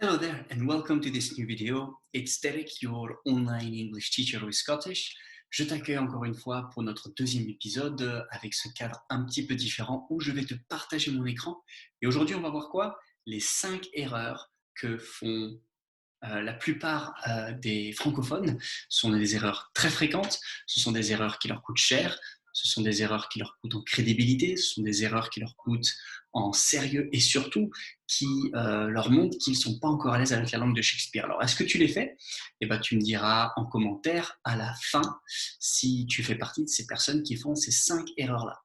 Hello there and welcome to this new video. It's Derek, your online English teacher with Scottish. Je t'accueille encore une fois pour notre deuxième épisode avec ce cadre un petit peu différent où je vais te partager mon écran. Et aujourd'hui, on va voir quoi? Les 5 erreurs que font la plupart des francophones. Ce sont des erreurs très fréquentes, ce sont des erreurs qui leur coûtent cher, ce sont des erreurs qui leur coûtent en crédibilité, ce sont des erreurs qui leur coûtent en sérieux et surtout qui leur montrent qu'ils ne sont pas encore à l'aise avec la langue de Shakespeare. Alors, est-ce que tu les fais? Eh ben, tu me diras en commentaire à la fin si tu fais partie de ces personnes qui font ces 5 erreurs-là.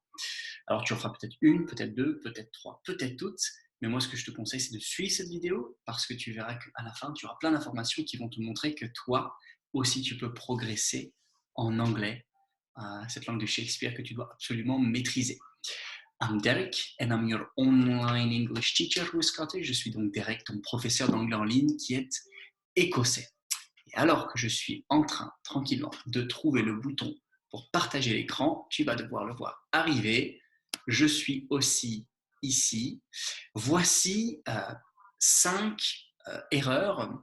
Alors, tu en feras peut-être une, peut-être deux, peut-être trois, peut-être toutes. Mais moi, ce que je te conseille, c'est de suivre cette vidéo parce que tu verras qu'à la fin, tu auras plein d'informations qui vont te montrer que toi aussi, tu peux progresser en anglais, cette langue de Shakespeare que tu dois absolument maîtriser. I'm Derek and I'm your online English teacher with Scottish. Je suis donc Derek, ton professeur d'anglais en ligne qui est écossais. Et alors que je suis en train, tranquillement, de trouver le bouton pour partager l'écran, tu vas devoir le voir arriver. Je suis aussi ici. Voici 5 erreurs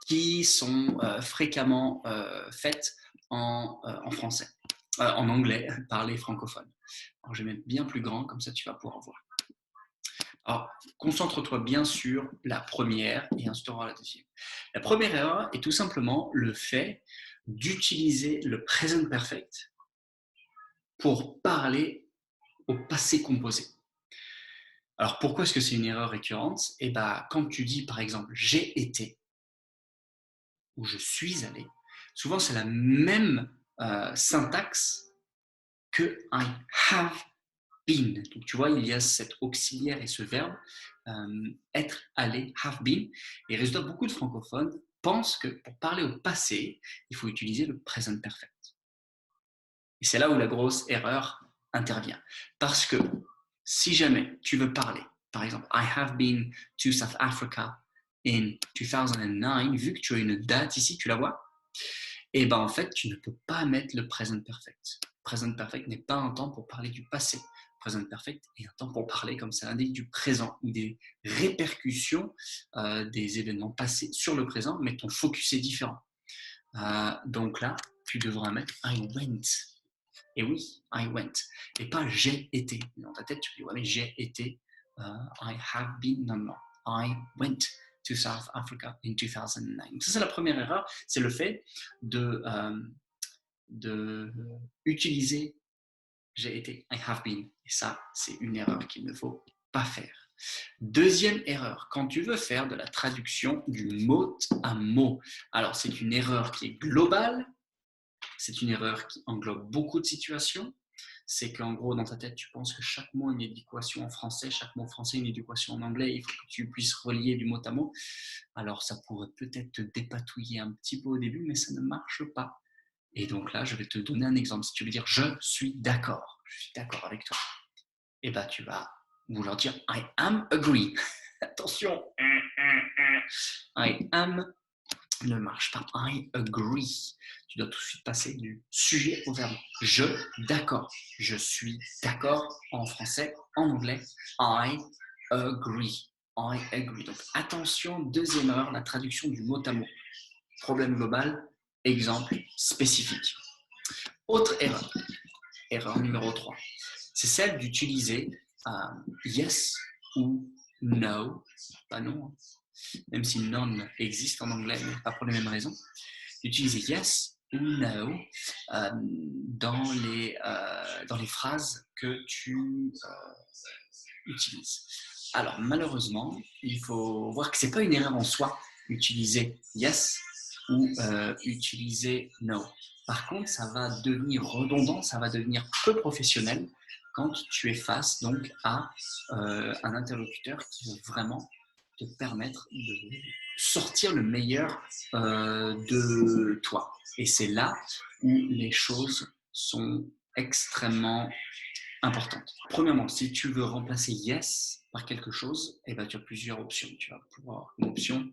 qui sont fréquemment faites en français, en anglais par les francophones. Alors, je vais mettre bien plus grand, comme ça tu vas pouvoir voir. Alors, concentre-toi bien sur la première et ensuite on va la deuxième. La première erreur est tout simplement le fait d'utiliser le present perfect pour parler au passé composé. Alors, pourquoi est-ce que c'est une erreur récurrente? Eh bien, quand tu dis, par exemple, j'ai été ou je suis allé, souvent c'est la même syntaxe que I have been. Donc, tu vois, il y a cet auxiliaire et ce verbe, être, aller, have been. Et résultat, beaucoup de francophones pensent que pour parler au passé, il faut utiliser le present perfect. Et c'est là où la grosse erreur intervient. Parce que si jamais tu veux parler, par exemple, I have been to South Africa in 2009, vu que tu as une date ici, tu la vois, et ben en fait, tu ne peux pas mettre le present perfect. Present perfect n'est pas un temps pour parler du passé. Present perfect est un temps pour parler, comme ça l'indique, du présent ou des répercussions des événements passés sur le présent, mais ton focus est différent. Donc là, tu devras mettre I went. Et oui, I went. Et pas j'ai été. Dans ta tête, tu dis, ouais, mais j'ai été. I have been. Non, non. I went to South Africa in 2009. Ça, c'est la première erreur. C'est le fait de utiliser j'ai été. I have been. Et ça, c'est une erreur qu'il ne faut pas faire. Deuxième erreur, quand tu veux faire de la traduction du mot à mot. Alors, c'est une erreur qui est globale. C'est une erreur qui englobe beaucoup de situations. C'est qu'en gros, dans ta tête, tu penses que chaque mot a une équation en français, chaque mot français a une équation en anglais. Il faut que tu puisses relier du mot à mot. Alors, ça pourrait peut-être te dépatouiller un petit peu au début, mais ça ne marche pas. Et donc là, je vais te donner un exemple. Si tu veux dire je suis d'accord avec toi, et bien tu vas vouloir dire I am agree. Attention, I am ne marche pas. I agree. Tu dois tout de suite passer du sujet au verbe. Je, d'accord. Je suis d'accord en français, en anglais. I agree. I agree. Donc attention, deuxième erreur, la traduction du mot à mot. Problème global, exemple spécifique. Autre erreur, erreur numéro 3, c'est celle d'utiliser yes ou no, pas non, même si none existe en anglais, mais pas pour les mêmes raisons, d'utiliser yes ou no dans les phrases que tu utilises. Alors malheureusement, il faut voir que ce n'est pas une erreur en soi, utiliser yes ou utiliser no. Par contre, ça va devenir redondant, ça va devenir peu professionnel quand tu es face donc à un interlocuteur qui veut vraiment te permettre de sortir le meilleur de toi. Et c'est là où les choses sont extrêmement importantes. Premièrement, si tu veux remplacer yes par quelque chose, eh ben, tu as plusieurs options. Tu vas pouvoir avoir une option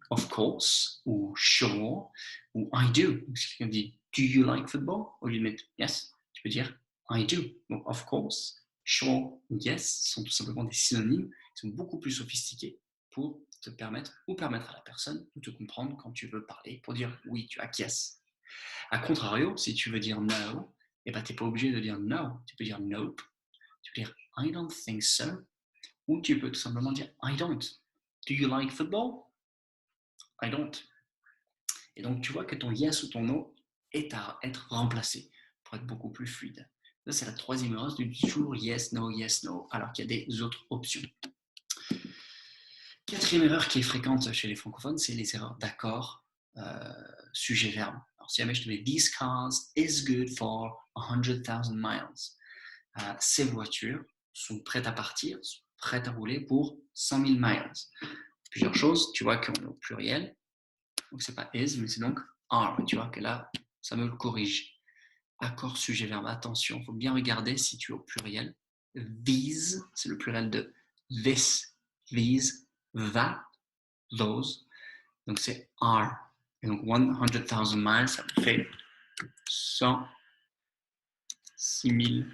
of course ou sure ou I do. Si quelqu'un dit do you like football? Au lieu de mettre yes, tu peux dire I do. Donc of course, sure ou yes sont tout simplement des synonymes qui sont beaucoup plus sophistiqués pour te permettre ou permettre à la personne de te comprendre quand tu veux parler, pour dire oui, tu acquiesces. A contrario, si tu veux dire no, eh ben, tu n'es pas obligé de dire no, tu peux dire nope, tu peux dire I don't think so, ou tu peux tout simplement dire I don't. Do you like football? I don't. Et donc, tu vois que ton yes ou ton no est à être remplacé pour être beaucoup plus fluide. Ça, c'est la troisième erreur, du toujours yes, no, alors qu'il y a des autres options. Quatrième erreur qui est fréquente chez les francophones, c'est les erreurs d'accord, sujet-verbe. Alors, si jamais je te mets These cars is good for 100,000 miles. Ces voitures sont prêtes à partir, sont prêtes à rouler pour 100 000 miles. Plusieurs choses, tu vois qu'on est au pluriel. Donc, c'est pas is, mais c'est donc are. Tu vois que là, ça me le corrige. Accord, sujet, verbe. Attention, il faut bien regarder si tu es au pluriel. These, c'est le pluriel de this, these, that, those. Donc, c'est are. Et donc, 100,000 miles, ça fait 106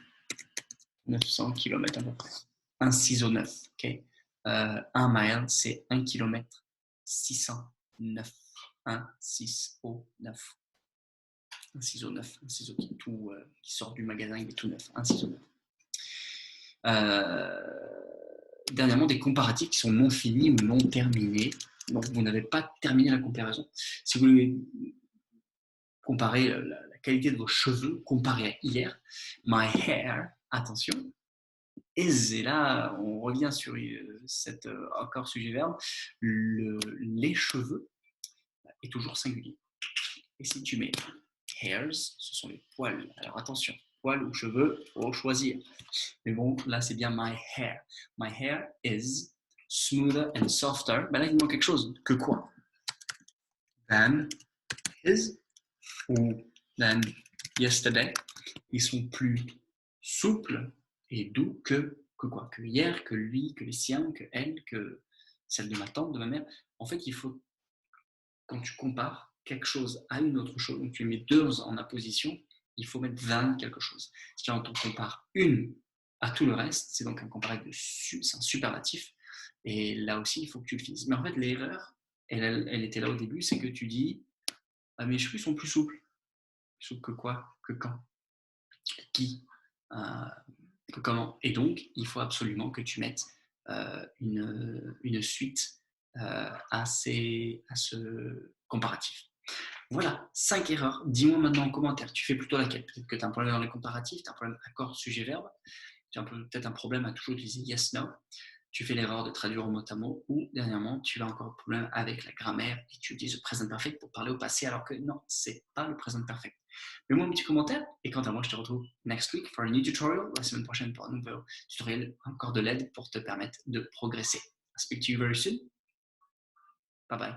900 km à peu près. 1 ciseau 9. Okay? 1 mile, c'est 1 km 609. 1 ciseau 9. Un ciseau neuf, un ciseau qui sort du magasin, il est tout neuf, un ciseau neuf. Dernièrement, des comparatifs qui sont non finis ou non terminés. Donc, vous n'avez pas terminé la comparaison. Si vous voulez comparer la qualité de vos cheveux, comparé à hier, my hair, attention, is, et là, on revient sur cet accord sujet-verbe, les cheveux est toujours singulier. Et si tu mets hairs, ce sont les poils. Alors attention, poils ou cheveux, il faut choisir. Mais bon, là c'est bien my hair. My hair is smoother and softer. Ben là, il manque quelque chose. Que quoi? Than his ou than yesterday. Ils sont plus souples et doux que quoi? Que hier, que lui, que les siens, que elle, que celle de ma tante, de ma mère. En fait, il faut, quand tu compares quelque chose à une autre chose, donc tu mets deux en apposition, il faut mettre than quelque chose. Si on compare une à tout le reste, c'est donc un comparatif, c'est un superlatif, et là aussi, il faut que tu le finisses. Mais en fait, l'erreur, elle était là au début, c'est que tu dis ah, mes cheveux sont plus souples. Plus souples que quoi? Que quand? Qui? Que comment? Et donc, il faut absolument que tu mettes une suite à ce comparatif. Voilà, 5 erreurs. Dis-moi maintenant en commentaire, tu fais plutôt laquelle? Peut-être que tu as un problème dans les comparatifs, tu as un problème accord, sujet, verbe, tu as peut-être un problème à toujours utiliser yes, no, tu fais l'erreur de traduire au mot à mot, ou dernièrement, tu as encore un problème avec la grammaire et tu utilises le present perfect pour parler au passé, alors que non, c'est pas le present perfect. Mets-moi un petit commentaire, et quant à moi, je te retrouve next week for a new tutorial, la semaine prochaine pour un nouveau tutoriel, encore de l'aide pour te permettre de progresser. I'll speak to you very soon. Bye bye.